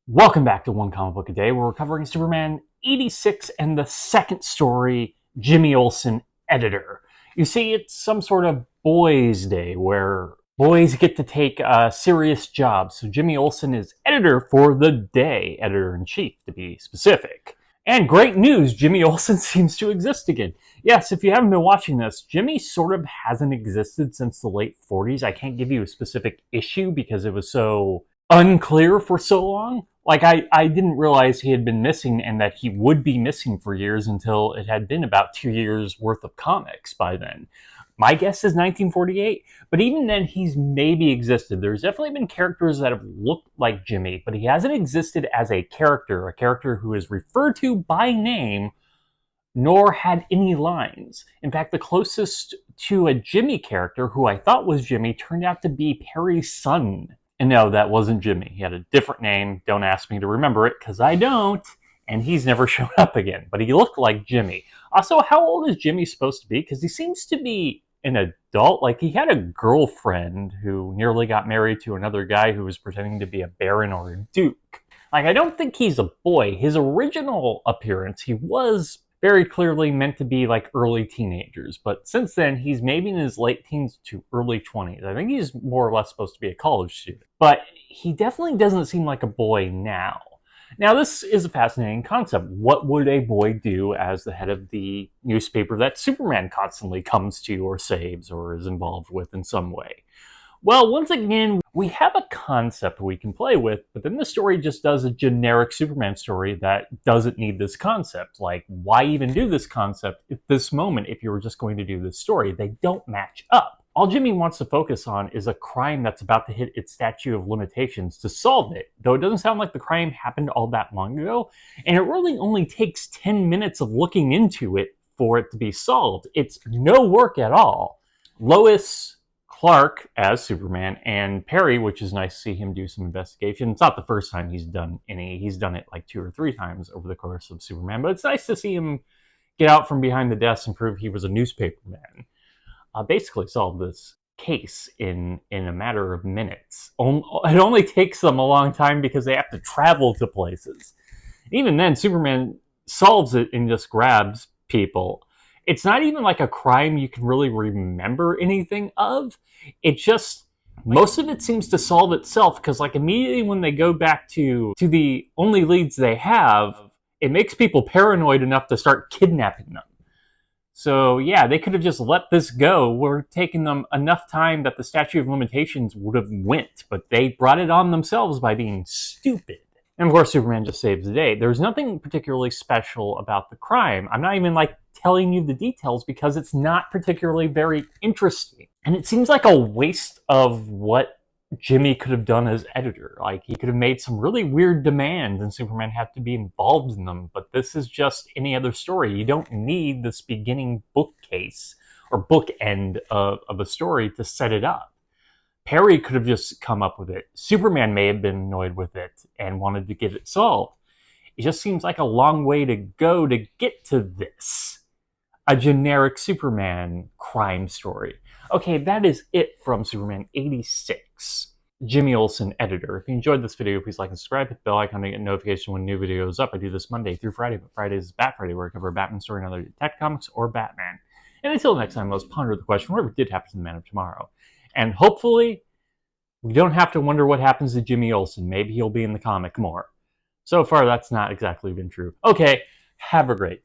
Welcome back to One Comic Book a Day. We're covering Superman 86 and the second story, Jimmy Olsen, editor. You see, it's some sort of boys' day where boys get to take a serious job. So Jimmy Olsen is editor for the day, editor-in-chief to be specific. And great news, Jimmy Olsen seems to exist again. Yes, if you haven't been watching this, Jimmy sort of hasn't existed since the late 40s. I can't give you a specific issue because it was so unclear for so long. Like, I didn't realize he had been missing and that he would be missing for years until it had been about 2 years worth of comics by then. My guess is 1948, but even then he's maybe existed. There's definitely been characters that have looked like Jimmy, but he hasn't existed as a character who is referred to by name nor had any lines. In fact, the closest to a Jimmy character who I thought was Jimmy turned out to be Perry's son. And no, that wasn't Jimmy. He had a different name. Don't ask me to remember it, because I don't. And he's never shown up again. But he looked like Jimmy. Also, how old is Jimmy supposed to be? Because he seems to be an adult. Like, he had a girlfriend who nearly got married to another guy who was pretending to be a baron or a duke. Like, I don't think he's a boy. His original appearance, he was very clearly meant to be like early teenagers, but since then he's maybe in his late teens to early 20s. I think he's more or less supposed to be a college student, but he definitely doesn't seem like a boy now. Now, this is a fascinating concept. What would a boy do as the head of the newspaper that Superman constantly comes to or saves or is involved with in some way? Well, once again, we have a concept we can play with, but then the story just does a generic Superman story that doesn't need this concept. Like, why even do this concept at this moment if you were just going to do this story? They don't match up. All Jimmy wants to focus on is a crime that's about to hit its statute of limitations to solve it, though it doesn't sound like the crime happened all that long ago, and it really only takes 10 minutes of looking into it for it to be solved. It's no work at all. Lois, Clark as Superman, and Perry, which is nice to see him do some investigation. It's not the first time he's done any. He's done it like 2 or 3 times over the course of Superman, but it's nice to see him get out from behind the desk and prove he was a newspaper man. Basically solve this case in a matter of minutes. It only takes them a long time because they have to travel to places. Even then, Superman solves it and just grabs people. It's not even like a crime you can really remember anything of. It just, most of it seems to solve itself, because like immediately when they go back to the only leads they have, it makes people paranoid enough to start kidnapping them. So yeah, they could have just let this go. We're taking them enough time that the statute of limitations would have went, but they brought it on themselves by being stupid. And of course, Superman just saves the day. There's nothing particularly special about the crime. I'm not even like telling you the details because it's not particularly very interesting. And it seems like a waste of what Jimmy could have done as editor. Like, he could have made some really weird demands and Superman had to be involved in them. But this is just any other story. You don't need this beginning bookcase or bookend of a story to set it up. Perry could have just come up with it. Superman may have been annoyed with it and wanted to get it solved. It just seems like a long way to go to get to this. A generic Superman crime story. Okay, that is it from Superman 86. Jimmy Olsen, editor. If you enjoyed this video, please like and subscribe. Hit the bell icon to get notification when new video is up. I do this Monday through Friday, but Fridays is Bat Friday, where I cover a Batman story and other Detective Comics or Batman. And until next time, let's ponder the question, whatever did happen to the Man of Tomorrow. And hopefully, we don't have to wonder what happens to Jimmy Olsen. Maybe he'll be in the comic more. So far, that's not exactly been true. Okay, have a great day.